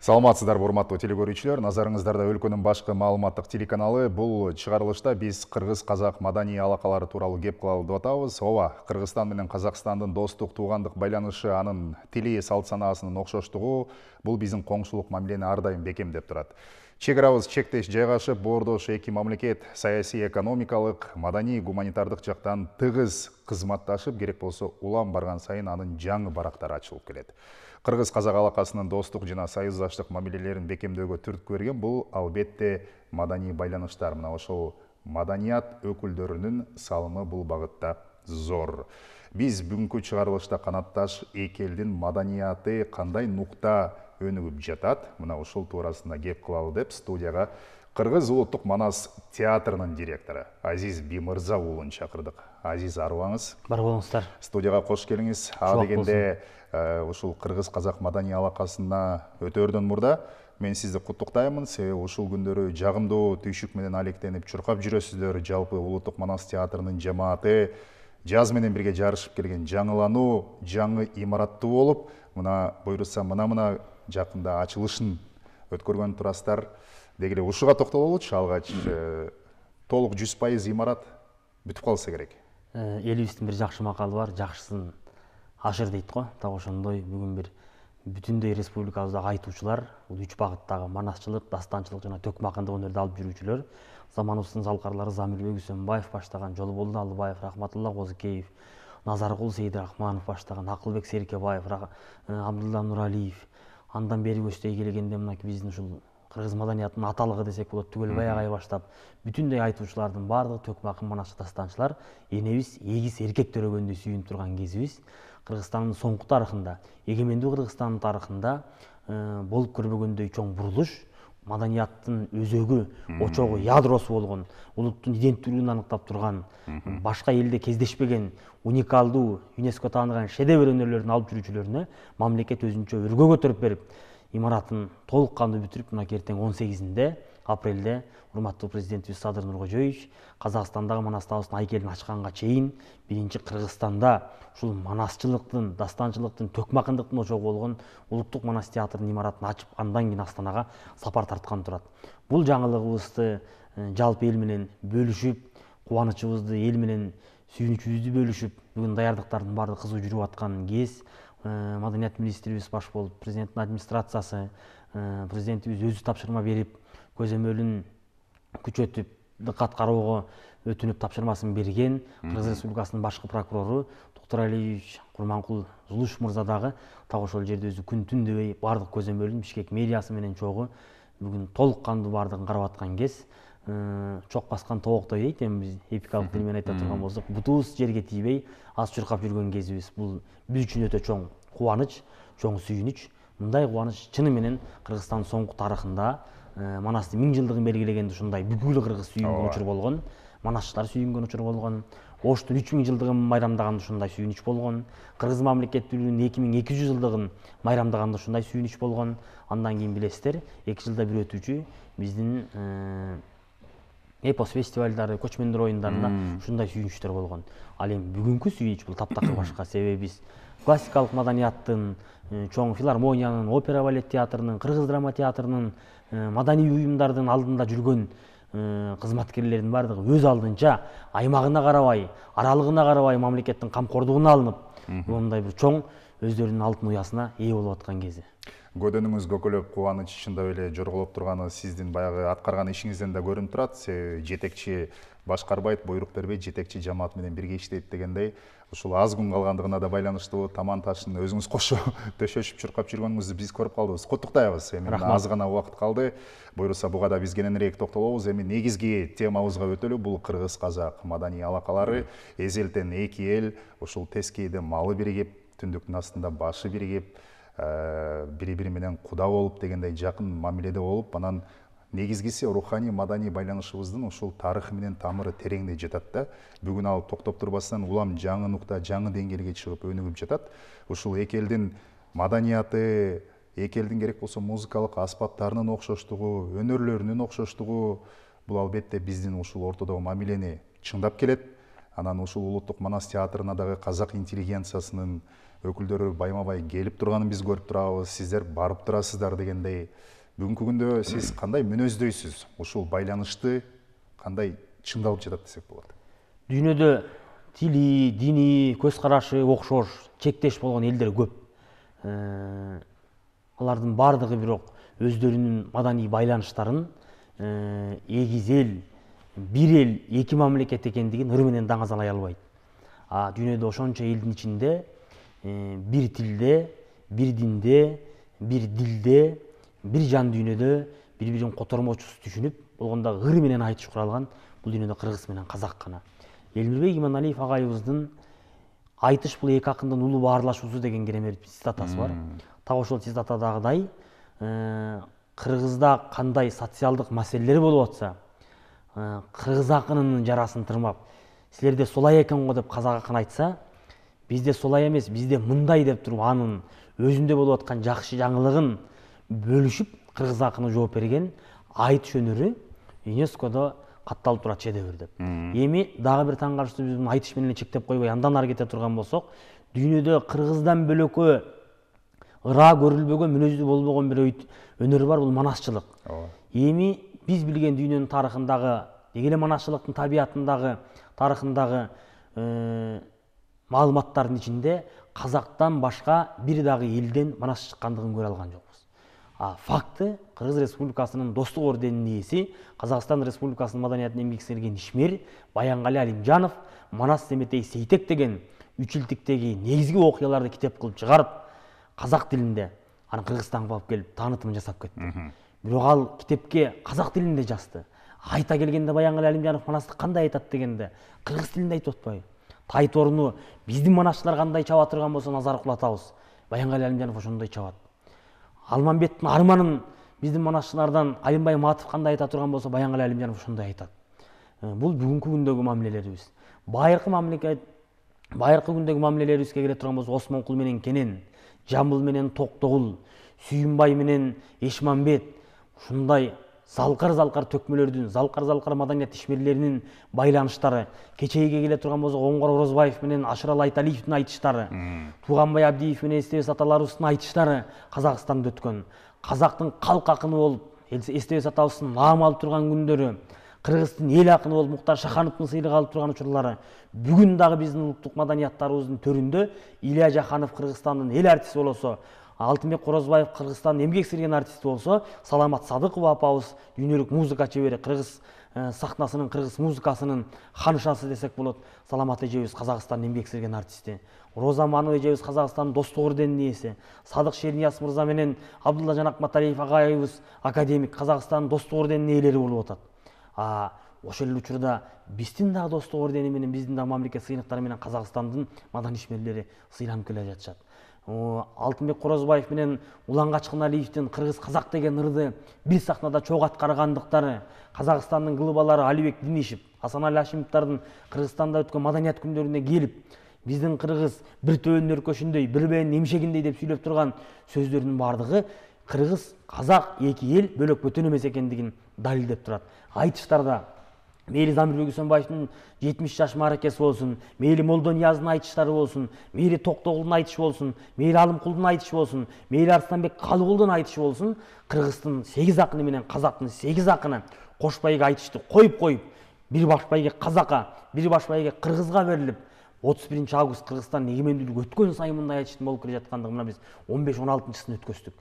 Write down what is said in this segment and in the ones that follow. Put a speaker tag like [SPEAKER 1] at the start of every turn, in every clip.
[SPEAKER 1] Саламатсыздар, урматтуу телекөрүүчүлөр. Назарыңыздарда өлкөнүн башкы маалыматтык телеканалы. Бул чыгарылышта биз кыргыз-казак маданий алакалары тууралуу кеп кылалы деп атабыз. Ооба, Кыргызстан менен Казакстандын достук, туугандык байланышы, анын тили, салт санаасынын окшоштугу бул биздин коңшулук мамилени ар дайым бекемдеп турат. Чек арабыз чектеш жайгашып, боордош эки мамлекет саясий, экономикалык, маданий, гуманитардык жактан тыгыз кызматташып, керек болсо улам барган сайын анын жаңы барактары ачылып келет. Кыргыз-казак алакасынын достук жана союздаштык мамилелерин бекемдөөгө түрткү берген бул албетте маданий байланыштар. Мына ошол маданият өкүлдөрүнүн салымы бул багытта зор. Биз бүгүнкү чыгарылышта канатташ эки элдин маданияты кандай нукта өнүгүп жатат, мына ушул туурасында кеп кылалы деп студияга Кыргыз улуттук Манас театрынын директору Азиз Бимырза уулун чакырдык. Азиз, арыбаңыз?
[SPEAKER 2] Бар болуңуздар.
[SPEAKER 1] Студияга кош келиңиз. Дегенде ушул кыргыз-казак маданий алакасына өтөөрдөн мурда мен сизди куттуктаймын. Себеби ушул күндөрү жагымдуу түйшүк менен алектенип чуркап жүрөсүздөр. Жалпы улуттук Манас театрынын жамааты жаз менен бирге жарышып келген, жаңылануу, жаңы имараттуу болуп, мына буйруса мына жакында ачылышын өткөргөн турасыздар. Дегеле ушуга токтололучу, алгач толук 100% имарат бүтүп калса керек.
[SPEAKER 2] Элибиздин бир жакшы макалы бар, жакшысын ашыр дейт го. Так ошондой бүгүн бир бүтүндөй республикабыздагы айтуучулар, бул 3 багыттагы манасчылык, дастанчылык жана төкмакындык өнөрдү алып жүрүүчүлөр, заманыбыздын залкарлары Замирбек Үсөнбаев баштаган, Жолболду Алыбаев, Рахматулла Козыкеев, Назаркул Сейдрахманов баштаган, Акылбек Серкебаев, Абдулла Нуралиев, андан бери көчтөй келгенде мына биздин ушул кыргыз маданиятынын аталыгы десек болот, Түгөлбай агай баштап, бүтүндөй айтуучулардын баардыгы төкмакын манасчы дастанчылар, энебиз эгиз эркек төрөгөндөй сүйүнүп турган кезибиз. Кыргызстандын соңку тарыхында, эгемендүү Кыргызстандын тарыхында болуп көрбөгөндөй чоң бурулуш, маданияттын өзөгү, очогу, ядросу болгон, улуттун иденттүүлүгүн аныктап турган, башка элде кездешпеген уникалдуу ЮНЕСКО тааныган шедевр өнөрлөрүн алып жүрүүчүлөрүнө мамлекет өзүнчө өргө көтөрүп берип, имаратын толук кандуу бүтүрүп, мына ертең 18 апрелде урматтуу президентибиз Садыр Нуркожоевич Казакстандагы Манас таабыстын айкелин ачканга чейин биринчи Кыргызстанда ушул манасчылыктын, дастанчылыктын, төкмакындыктын очогу болгон улуттук Манас театрынын имаратын ачып, андан кийин Астанага сапар тарткан турат. Бул жаңылыгыбызды жалпы эл менен бөлүшүп, кубанычыбызды эл менен сүйүнүчүбүздү бөлүшүп, бүгүн даярдыктардын баардыгы кызуу жүрүп аткан кез, маданият министрибиз баш болуп, президенттин администрациясы, президентибиз өзү тапшырма берип, көзөмөлүн күчөтүп, дыккат кароого өтүнүп тапшырмасын берген, Кыргыз Республикасынын башкы прокурору Токтор Алиевич Курманкул Зулуш мырза дагы так ошол жерде өзү күн түн дебей баардык көзөмөлүн Бишкек мэриясы менен чогуу бүгүн толук кандуу баардыгын карап аткан кез, чок баскан тооктой дейт, эми биз эпикалык тил менен айта турган болсок, бутубуз жерге тийбей аз чуркап жүргөн кезибиз. Бул биз үчүн өтө чоң кубаныч, чоң сүйүнүч. Мындай кубаныч чыны менен Кыргызстандын соңку тарыхында Манастын 1000 жылдыгын белгилегенде ушундай бүкүл кыргыз сүйүнгөн учур болгон, манасчылар сүйүнгөн учур болгон, Оштун 3000 жылдыгын майрамдаганда ушундай сүйүнүч болгон, кыргыз мамлекеттүүлүгүнүн 2200 жылдыгын майрамдаганда ушундай сүйүнүч болгон. Андан кийин билесиздер, 2 жылда бир өтүүчү биздин эпос фестивалдары, көчмөндөр оюндарында ушундай сүйүнүчтөр болгон. Ал эми бүгүнкү сүйүнүч бул таптакыр башка. Себеби биз классикалык маданияттын, чоң филармониянын, опера балет театрынын, кыргыз драма театрынын, маданий уюмдардын алдында жүргөн кызматкерлердин баардыгы өз алдынча аймагына карабай, аралыгына карабай мамлекеттин камкордугуна алынып, мындай бир чоң өздөрүнүн алтын уясына ээ болуп аткан кези.
[SPEAKER 1] Көдөнүңүз көкөлөп, кубаныч чындап эле жорголоп турганы сиздин баягы аткарган ишиңизден да көрүнүп турат. Жетекчи башкарбайт, буйрук бербейт, жетекчи жамаат менен бирге иштейт дегендей, ушул аз күн калгандыгына да байланыштуу таман ташын өзүңүз кошо төшөшүп чуркап жүргөнүңүздү биз көрүп калдыбыз. Куттуктайбыз. Эми аз гана убакыт калды. Буйруса буга да биз кененирээк токтолобуз. Эми негизги темабызга өтөлү. Бул кыргыз-казак маданий алакалары. Эзелтен эки эл ушул тескейде малы биригип, түндүктүн астында башы биригип, бири-бири менен куда болуп дегендей жакын мамиледе болуп, анан негизгиси руханий маданий байланышыбыздын ушул тарыхы менен тамыры тереңдей жатат да. Бүгүн ал токтоп турбастан улам жаңы нукта, жаңы деңгээлге чыгып өнүгүп жатат. Ушул эки элдин маданияты, эки элдин керек болсо музыкалык аспаптарынын окшоштугу, өнөрлөрүнүн окшоштугу бул албетте биздин ушул ортодогу мамилени чыңдап келет. Анан ушул улуттук Манас театрына дагы казак интеллигенциясынын өкүлдөрү байма-бай келип турганын биз көрүп турабыз, сиздер барып турасыздар дегендей. Бүгүнкү күндө сиз кандай мүнөздөйсүз? Ушул байланышты кандай чындалып жатат десек болот?
[SPEAKER 2] Дүйнөдө тили, дини, көз карашы окшош, чектеш болгон элдер көп. Алардын бардыгы бирок өздөрүнүн маданий байланыштарын эгиз эл, бир эл, эки мамлекет экендигин ыр менен даңазалай албайт. Дүйнөдө ошончо элдин ичинде бир тилде, бир динде, бир дилде, бир жан дүйнөдө бири-бирин котормочусу түшүнүп, болгондо ыр менен айтыш куралган бул дүйнөдө кыргыз менен казак гана. Элмирбек Иманалиев агайыбыздын айтыш бул эки акындын улуу баарлашуусу деген керемет цитатасы бар. Так ошол цитатадагыдай кыргызда кандай социалдык маселелер болуп атса, кыргыз акынынын жарасын тырмап, силерде солай экен го деп казак акын айтса, бизде солай эмес, бизде мындай деп туруп анын өзүндө болуп аткан жакшы жаңылыгын бөлүшүп кыргыз акыны жооп берген айтыш өнөрү ЮНЕСКОдо катталып турат шедевр деп. Эми дагы бир таң калыштуу, биз айтыш менен чектеп койбой андан ары кете турган болсок, дүйнөдө кыргыздан бөлөккө ыраа көрүлбөгөн, мүнөздүү болбогон бир өнөр бар, бул манасчылык. Эми биз билген дүйнөнүн тарыхындагы, деги эле манасчылыктын табиятындагы, тарыхындагы маалыматтардын ичинде казактан башка бир дагы элден манас чыккандыгын көрө алган жокпуз. Факты Кыргыз Республикасынын Достук орденинин ээси, Казакстан Республикасынын маданиятын эмгек сиңирген ишмер Баянгали Алимжанов Манас Семетей Сейтек деген 3 жылдыктеги негизги окуяларды китеп кылып чыгарып, казак тилинде аны Кыргызстанга алып келип таанытымын жасап кетти. Бирок ал китепке казак тилинде жазды. Айта келгенде Баянгали Алимжанов Манасты кандай айтат дегенде кыргыз тилинде айтып атпайбы? Тайторуну биздин манасчылар кандай чаба турган болсо назар кулатабыз. Баянгали Алимжанов ошондой чабат. Алмамбеттин арманын биздин манасчылардан Алимбай Матов кандай айта турган болсо, Баянгали Алимжанов ошондой айтат. Бул бүгүнкү күндөгү мамилелерибиз. Байыркы күндөгү мамилелерибизге келе турган болсо, Осмонкул менен Кенен, Жамбыл менен Токтогул, Сүйүнбай менен Эшмамбет, ушундай залкар төкмөлөрдүн, залкар маданият ишмерлеринин байланыштары, кечеге келе турган болсо, Оңгор Орозбаев менен Ашырал Айталиевдин айтыштары, Тууганбай Абдиев менен Эстебес аталарыбыздын айтыштары Казакстанда өткөн. Казактын калк акыны болуп, Эстебес атабыздын наам алып турган күндөрү, кыргыздын эл акыны болуп Муктар Шахановдун сыйлыгы алып турган учурлары, бүгүн дагы биздин улуттук маданияттарыбыздын төрүндө Илья Жаханов Кыргызстандын эл артисти болсо, Алтынбек Корозбаев Кыргызстандын эмгек сиңирген артисти болсо, Саламат Садыкова апабыз дүйнөлүк музыка чебери, кыргыз сахнасынын, кыргыз музыкасынын ханышасы десек болот. Саламат эжебиз Казакстандын эмгек сиңирген артисти. Роза Манова эжебиз Казакстандын Достук орденинин ээси. Садык Шернияз мырза менен Абдулла Жанакматалиев агайыбыз академик Казакстандын Достук орденинин ээлери болуп атат. Ошол эле учурда биздин дагы Достук ордени менен, биздин дагы мамлекет сыйныктары менен Казакстандын маданий ишмерлери сыйланып келе жатышат. Алтынбек Корозбаев менен Улан Качкыналиевдин кыргыз казак деген ырды бир сахнада чогуу аткаргандыктары, Казакстандын кылыбалары Алибек Динишев, Асанали Хашимовдордун Кыргызстанда өткөн маданият күндөрүнө келип, биздин кыргыз бир төбөнүн өркөшүндөй, бир бээнин эмшегиндей деп сүйлөп турган сөздөрүнүн бардыгы кыргыз, казак эки эл бөлөк бөтөн эмес экендигин далилдеп турат. Айтыштарда мейли Замирбек Үсөнбаевдин 70 жаш мааракеси болсун, мейли Молдо Нияздын айтыштары болсун, мейли Токтогулдун айтышы болсун, мейли Алымкулдун айтышы болсун, мейли Арыстанбек Калыгулдун айтышы болсун, Кыргыздын 8 акыны менен казактын 8 акыны кошбайга айтышты коюп, бир башбайге казакка, бир башбайге кыргызга берилип, 31 август Кыргызстан эгемендүүлүк өткөн сайын мындай айтыштын болуп келе жаткандыгына биз 15-16-сын өткөздүк.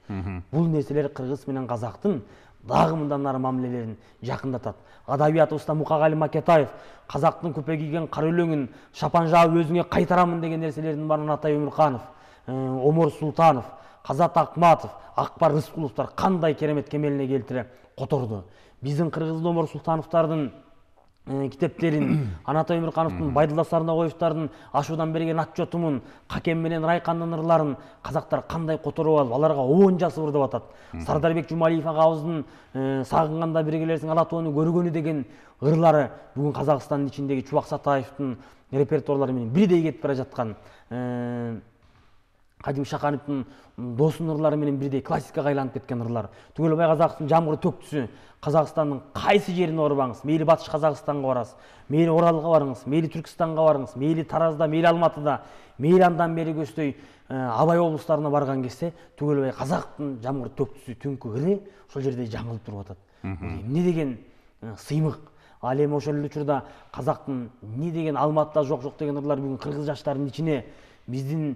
[SPEAKER 2] Бул нерселер кыргыз менен казактын дагы мындан ары мамилелерин жакындатат. Адабиятыбызда Мукагали Макетаев казактын күпө кийген кара өлеңин шапан жаап өзүңө кайтарамын деген нерселердин баарын Атай Өмүрканов, Омор Султанов, Казат Акматов, Акбар Рыскуловдор кандай керемет кемелине келтире которду. Биздин кыргыздын Омор Султановдордун китептерин, Анатай Өмүркановдун Байдулла Сарнагоевдордун Ашуудан берген отчетумун, Какем менен Райкандын ырларын казактар кандай которуп алып, аларга оон жасып ырдап атат. Сардарбек Жумалиев агабыздын Сагынганда биргелерсиң ала тоону көргөнү деген ырлары бүгүн Казакстандын ичиндеги Чубак Сатаевдин репертуарлары менен бирдей кетип бара жаткан, Кадим Шакановдун Досун ырлары менен бирдей классикага айланып кеткен ырлар. Түгөлбай Казактын Жамгыр төктүсү, Казакстандын кайсы жерине барбаңыз, мейли Батыш Казакстанга барасыз, мейли Оралга барыңыз, мейли Түркстанга барыңыз, мейли Таразда, мейли Алматыда, мейли андан бери көздөй Абай облыстарына барган кезде түгелбай казактын жамгыр төктүсү түнкү кири ошол жерде жаңылып туруп атат. Эмне деген сыймык. Ал эми ошол эле учурда казактын эмне деген Алматыда жок деген ырлар бүгүн кыргыз жаштарынын ичине биздин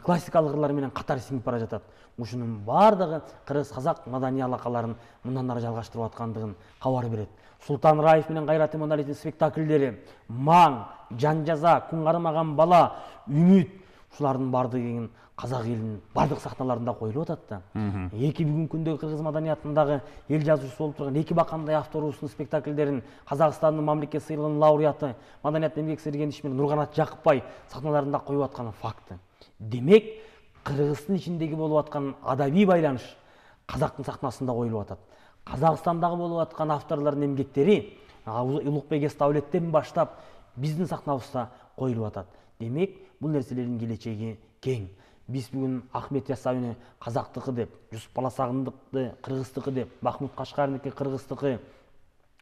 [SPEAKER 2] классикалык ырлар менен катар сиңип бара жатат. Ушунун баардыгы кыргыз казак маданий алакаларын мындан ары жалгаштырып аткандыгын кабар берет. Султан Раев менен Кайрат Иманалиевдин спектакльдери, Маң, Жан жаза, Күн карымаган бала, Үмүт, ушулардын баардыгы казак элинин бардык сахналарында коюлуп атат да. Эки бүгүнкү күндөгү кыргыз маданиятындагы эл жазуучусу болуп турган Эки бакандай авторубуздун спектакльдерин Казакстандын мамлекет сыйлыгынын лауреаты, маданият эмгек сіңірген ишмер Нурганат Жакыпбай сахналарында коюп атканы факты. Демек, кыргыздын ичиндеги болуп аткан адабий байланыш казактын сахнасында коюлуп атат. Казакстандагы болуп аткан авторлордун эмгектери Улукбек Эстаулеттен баштап биздин сахнабызда коюлуп атат. Демек, бул нерселердин келечеги кең. Биз бүгүн Ахмет Яссауини казактыкы деп, Жусуп Баласагындыкты кыргыздыкы деп, Махмуд Кашкардыкы кыргыздыкы,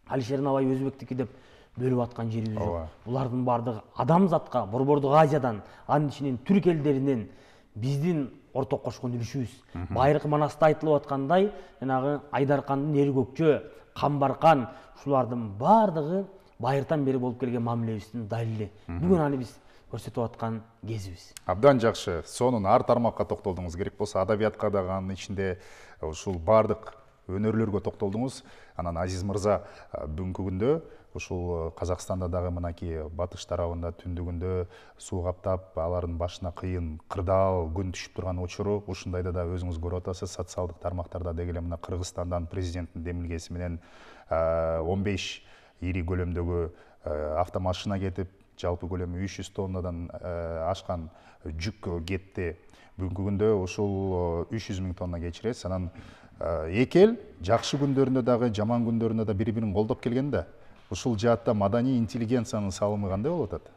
[SPEAKER 2] Алишер Набай өзбектики деп бөлүп аткан жерибиз жок. Булардын баардыгы адамзатка Борбордук Азиядан, анын ичинен түрк элдеринен биздин орток кошкон үлүшүбүз. Байыркы Манаста айтылып аткандай, жанагы Айдаркандын Эр көкчө, Камбаркан, ушулардын баардыгы байыртан бери болуп келген мамилебиздин далили. Бүгүн аны биз көрсөтүп аткан кезибиз.
[SPEAKER 1] Абдан жакшы. Сонун ар тармакка токтолдуңуз. Керек болсо адабиятка дагы, анын ичинде ушул баардык өнөрлөргө токтолдуңуз. Анан Азиз мырза, бүгүнкү күндө ушул Казакстанда дагы мынакей батыш тарабында түндүгүндө суу каптап, алардын башына кыйын, кырдаал күн түшүп турган учуру, ушундайда да өзүңүз көрүп атасыз, социалдык тармактарда деги эле мына Кыргызстандан президенттин демилгеси менен 15 ири көлөмдөгү автомашина кетип, жалпы көлөмү 300 тоннадан ашкан жүк кетти. Бүгүнкү күндө ушул 300 000 тонна кечирет. Анан эки эл жакшы күндөрүндө дагы, жаман күндөрүндө да бири-бирин колдоп келген да. Ушул жаатта маданий интеллигенциянын салымы кандай болуп атат?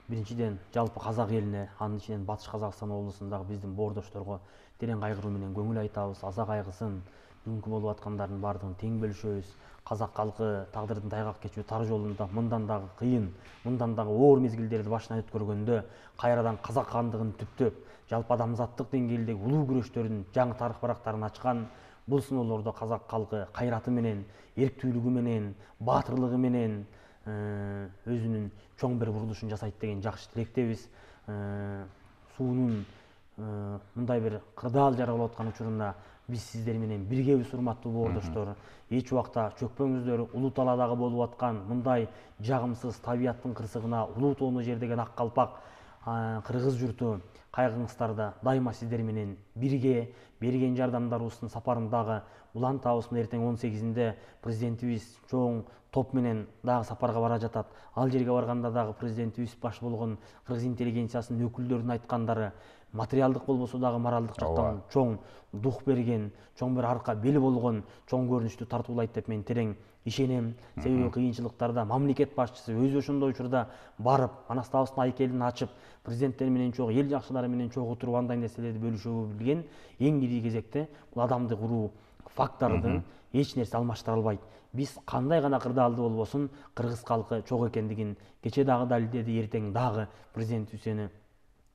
[SPEAKER 2] Биринчиден, жалпы казак элине, анын ичинен Батыш Казакстан облусундагы биздин боордошторго терең кайгыруу менен көңүл айтабыз. Аза кайгысын, бүгүнкү болуп аткандардын баардыгын тең бөлүшөбүз. Казак калкы тагдырдын тайгак кечүү тар жолунда мындан дагы кыйын, мындан дагы оор мезгилдерди башынан өткөргөндө кайрадан казак хандыгын түптөп, жалпы адамзаттык деңгээлдеги улуу күрөштөрдүн жаңы тарых барактарын ачкан бул сыноолордо казак калкы кайраты менен, эрктүүлүгү менен, баатырлыгы менен өзүнүн чоң бир бурулушун жасайт деген жакшы тилектебиз. Суунун мындай бир кырдаал жара болуп аткан учурунда биз сиздер менен биргебиз, урматтуу боордоштор. Эч убакта чөкпөңүздөр. Улуу талаадагы болуп аткан мындай жагымсыз табияттын кырсыгына улуу тоону жердеген ак калпак кыргыз журту кайгыңыздарда дайыма сиздер менен бирге. Берген жардамдарыбыздын сапарындагы улан табысында эртең 18-inde президентибиз чоң топ менен дагы сапарга бара жатат. Ал жерге барганда дагы президентибиз баш болгон кыргыз интеллигенциясынын өкүлдөрүнүн айткандары материалдык болбосо дагы моралдык жактан чоң дух берген, чоң бир арка бел болгон, чоң көрүнүштү тартуулайт деп мен терең ишенем. Себеби кыйынчылыктарда мамлекет башчысы өзү ошондой учурда барып, Анастабыстын айкелин ачып, президенттер менен чогуу, эл жакшылары менен чогуу туруп андай нерселерди бөлүшүүгө билген. Эң кирүү кезекте бул адамдык уруу фактордун эч нерсе алмаштыра албайт. Биз кандай гана кырдаалдуу болбосун, кыргыз калкы чок экендигин кече дагы далилдеди, эртең дагы президент Үсени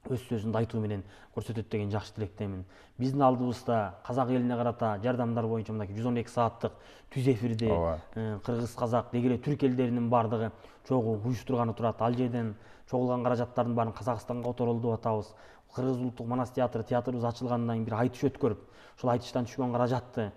[SPEAKER 2] өз сөзүндө айтуу менен көрсөтөт деген жакшы тилектемин. Биздин алдыбызда казак элине карата жардамдар боюнча мындай 112 сааттык түз эфирди кыргыз, казак, деги эле түрк элдеринин баардыгы чогуу уюштурганы турат. Ал жерден чогулган каражаттардын баарын Казакстанга которолду деп атабыз. Кыргыз улуттук манас театрыбыз ачылгандан кийин бир айтыш өткөрүп, ошол айтыштан түшкөн каражатты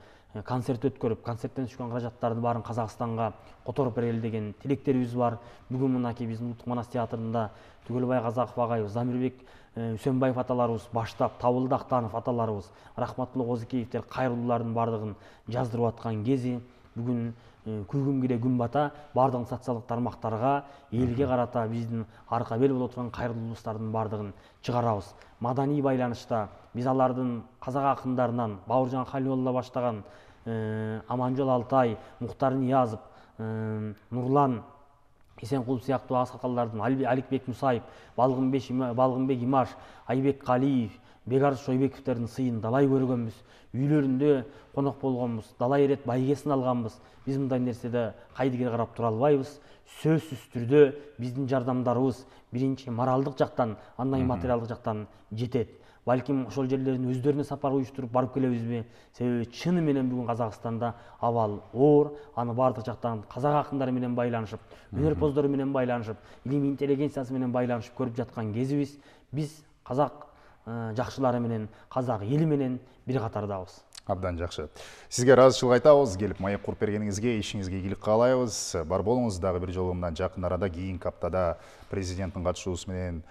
[SPEAKER 2] концерт өткөрүп, концерттен түшкөн каражаттардын баарын Казакстанга которуп берели деген тилектерибиз бар. Бүгүн мынакей биздин улуттук манас театрында Түгөлбай Казаков агайыбыз, Замирбек Үсөнбаев аталарыбыз баштап, Табылды Актанов аталарыбыз, Рахматтуулла Козыкеевдер кайрылуулардын баардыгын жаздырып аткан кези. Бүгүн күнгүмгиде күн бата баардык социалдык тармактарга, элге карата биздин арка бел боло турган кайрылуулуктардын баардыгын чыгарабыз. Маданий байланышта биз алардын казак акындарынан Бауыржан Халилулла баштаган Аманжол Алтай, Муктар Ниязов, Нурлан Эсенкулов сыяктуу аксакалдардын, Аликбек Мусаев, Балгынбек Имаш, Айбек Калиев, Бекарыс Шойбековтердин сыйын далай көргөнбүз, үйлөрүндө конок болгонбуз, далай ирет байгесин алганбыз. Биз мындай нерседе кайдыгер карап тура албайбыз. Сөзсүз түрдө биздин жардамдарыбыз биринчи моралдык жактан, андан материалдык жактан жетет. Балким ошол жерлердин өздөрүнө сапар уюштуруп барып келебизби? Себеби чыны менен бүгүн Казакстанда абал оор, аны бардык жактан казак акындары менен байланышып, өнөрпоздору менен байланышып, илимий интеллигенциясы менен байланышып көрүп жаткан кезибиз. Биз казак жакшылары менен, казак эли менен бир катардабыз.
[SPEAKER 1] Абдан жакшы. Сизге ыраазычылык айтабыз, келип маек куруп бергениңизге, ишиңизге ийгилик каалайбыз. Бар болуңуз, дагы бир жолу мындан жакын арада кийинки аптада президенттин катышуусу менен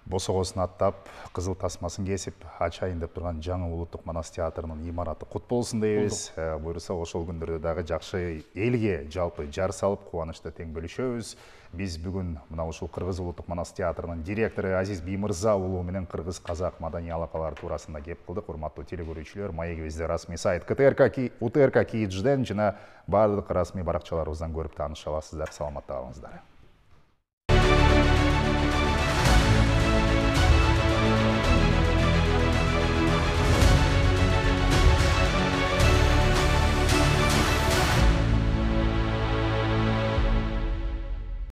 [SPEAKER 1] босогосун аттап, кызыл тасмасын кесип, ачайын деп турган жаңы улуттук манас театрынын имараты кут болсун дейбиз. Буюрса ошол күндөрдө дагы жакшы элге жалпы жар салып, кубанычты тең бөлүшөбүз. Биз бүгүн мына ушул Кыргыз улуттук манас театрынын директору Азиз Биймырза уулу менен кыргыз казак маданий алакалары туурасында кеп кылдык. Урматтуу телекөрүүчүлөр, маегибизде расмий сайт UTRK KIJ'ден жана бардык расмий баракчаларыбыздан көрүп тааныша аласыздар. Саламатта калыңыздар.